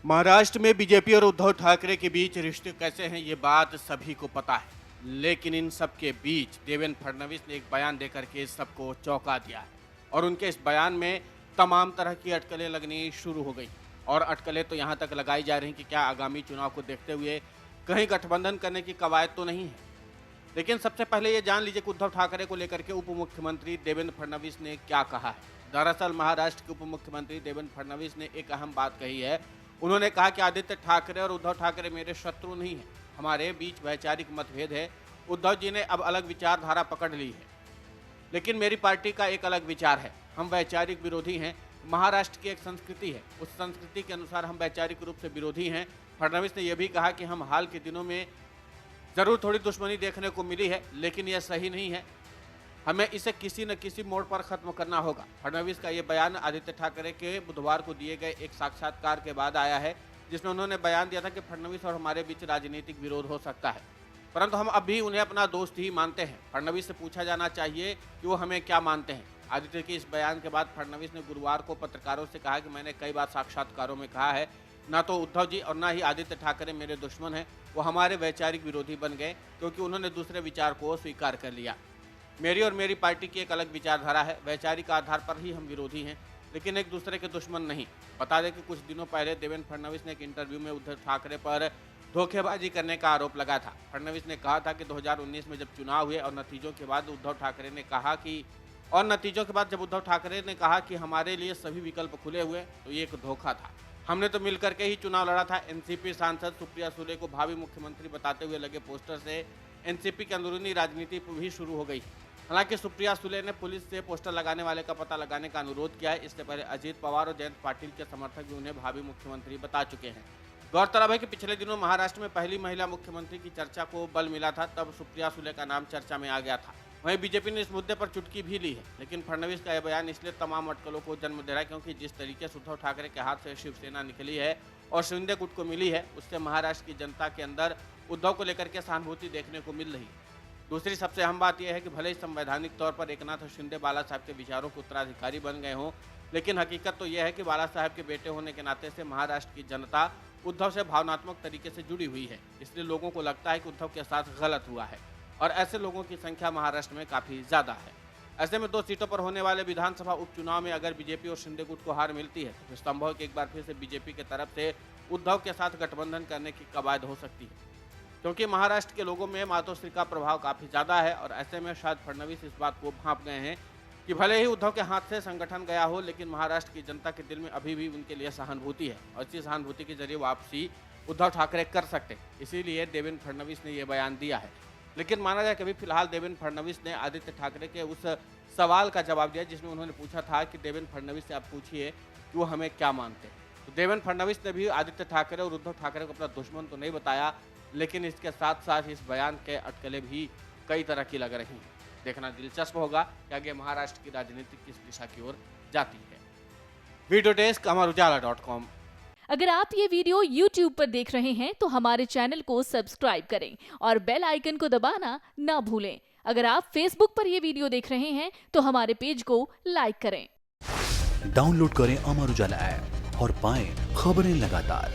महाराष्ट्र में बीजेपी और उद्धव ठाकरे के बीच रिश्ते कैसे हैं ये बात सभी को पता है, लेकिन इन सब के बीच देवेंद्र फडणवीस ने एक बयान देकर के सबको चौंका दिया है और उनके इस बयान में तमाम तरह की अटकलें लगनी शुरू हो गई। और अटकलें तो यहाँ तक लगाई जा रही हैं कि क्या आगामी चुनाव को देखते हुए कहीं गठबंधन करने की कवायद तो नहीं है। लेकिन सबसे पहले ये जान लीजिए कि उद्धव ठाकरे को लेकर के उप मुख्यमंत्री देवेंद्र फडणवीस ने क्या कहा है। दरअसल महाराष्ट्र के उप मुख्यमंत्री देवेंद्र फडणवीस ने एक अहम बात कही है। उन्होंने कहा कि आदित्य ठाकरे और उद्धव ठाकरे मेरे शत्रु नहीं हैं, हमारे बीच वैचारिक मतभेद है। उद्धव जी ने अब अलग विचारधारा पकड़ ली है, लेकिन मेरी पार्टी का एक अलग विचार है। हम वैचारिक विरोधी हैं। महाराष्ट्र की एक संस्कृति है, उस संस्कृति के अनुसार हम वैचारिक रूप से विरोधी हैं। फडणवीस ने यह भी कहा कि हम हाल के दिनों में जरूर थोड़ी दुश्मनी देखने को मिली है, लेकिन यह सही नहीं है। हमें इसे किसी न किसी मोड़ पर खत्म करना होगा। फडणवीस का ये बयान आदित्य ठाकरे के बुधवार को दिए गए एक साक्षात्कार के बाद आया है, जिसमें उन्होंने बयान दिया था कि फडणवीस और हमारे बीच राजनीतिक विरोध हो सकता है, परंतु हम अब भी उन्हें अपना दोस्त ही मानते हैं। फडणवीस से पूछा जाना चाहिए कि वो हमें क्या मानते हैं। आदित्य के इस बयान के बाद फडणवीस ने गुरुवार को पत्रकारों से कहा कि मैंने कई बार साक्षात्कारों में कहा है, ना तो उद्धव जी और ना ही आदित्य ठाकरे मेरे दुश्मन हैं, वो हमारे वैचारिक विरोधी बन गए क्योंकि उन्होंने दूसरे विचार को स्वीकार कर लिया। मेरी और मेरी पार्टी की एक अलग विचारधारा है, वैचारिक आधार पर ही हम विरोधी हैं, लेकिन एक दूसरे के दुश्मन नहीं। बता दें कि कुछ दिनों पहले देवेंद्र फडणवीस ने एक इंटरव्यू में उद्धव ठाकरे पर धोखेबाजी करने का आरोप लगाया था। फडणवीस ने कहा था कि 2019 में जब चुनाव हुए और नतीजों के बाद उद्धव ठाकरे ने कहा कि हमारे लिए सभी विकल्प खुले हुए, तो ये एक धोखा था। हमने तो मिलकर के ही चुनाव लड़ा था। एनसीपी सांसद सुप्रिया सुले को भावी मुख्यमंत्री बताते हुए लगे पोस्टर से एनसीपी की अंदरूनी राजनीति भी शुरू हो गई। हालांकि सुप्रिया सुले ने पुलिस से पोस्टर लगाने वाले का पता लगाने का अनुरोध किया है। इससे पहले अजीत पवार और जयंत पाटिल के समर्थक भी उन्हें भावी मुख्यमंत्री बता चुके हैं। गौरतलब है कि पिछले दिनों महाराष्ट्र में पहली महिला मुख्यमंत्री की चर्चा को बल मिला था, तब सुप्रिया सुले का नाम चर्चा में आ गया था। वहीं बीजेपी ने इस मुद्दे पर चुटकी भी ली है, लेकिन फडणवीस का यह बयान इसलिए तमाम अटकलों को जन्म दे रहा है क्योंकि जिस तरीके से उद्धव ठाकरे के हाथ से शिवसेना निकली है और शिंदे गुट को मिली है, उससे महाराष्ट्र की जनता के अंदर उद्धव को लेकर के सहानुभूति देखने को मिल रही है। दूसरी सबसे अहम बात यह है कि भले ही संवैधानिक तौर पर एकनाथ शिंदे बाला साहब के विचारों के उत्तराधिकारी बन गए हों, लेकिन हकीकत तो यह है कि बाला साहब के बेटे होने के नाते से महाराष्ट्र की जनता उद्धव से भावनात्मक तरीके से जुड़ी हुई है। इसलिए लोगों को लगता है कि उद्धव के साथ गलत हुआ है और ऐसे लोगों की संख्या महाराष्ट्र में काफ़ी ज़्यादा है। ऐसे में 2 सीटों पर होने वाले विधानसभा उपचुनाव में अगर बीजेपी और शिंदे गुट को हार मिलती है, तो फिर संभव है कि एक बार फिर से बीजेपी की तरफ से उद्धव के साथ गठबंधन करने की कवायद हो सकती है, क्योंकि महाराष्ट्र के लोगों में मातोश्री का प्रभाव काफ़ी ज़्यादा है। और ऐसे में शायद फडणवीस इस बात को भांप गए हैं कि भले ही उद्धव के हाथ से संगठन गया हो, लेकिन महाराष्ट्र की जनता के दिल में अभी भी उनके लिए सहानुभूति है और इसी सहानुभूति के जरिए वापसी उद्धव ठाकरे कर सकते हैं। इसीलिए देवेंद्र फडणवीस ने यह बयान दिया है। लेकिन माना जाए कि अभी फिलहाल देवेंद्र फडणवीस ने आदित्य ठाकरे के उस सवाल का जवाब दिया जिसमें उन्होंने पूछा था कि देवेंद्र फडणवीस से आप पूछिए कि वो हमें क्या मानते हैं। तो देवेंद्र फडणवीस ने भी आदित्य ठाकरे और उद्धव ठाकरे को अपना दुश्मन तो नहीं बताया, लेकिन इसके साथ साथ इस बयान के अटकलें भी कई तरह की लग रही हैं। देखना दिलचस्प होगा कि आगे महाराष्ट्र की राजनीति किस दिशा की ओर जाती है। वीडियो डेस्क अमरउजाला.com। अगर आप ये वीडियो YouTube पर देख रहे हैं तो हमारे चैनल को सब्सक्राइब करें और बेल आइकन को दबाना ना भूलें। अगर आप Facebook पर ये वीडियो देख रहे हैं तो हमारे पेज को लाइक करें। डाउनलोड करें अमर उजाला ऐप और पाएं खबरें लगातार।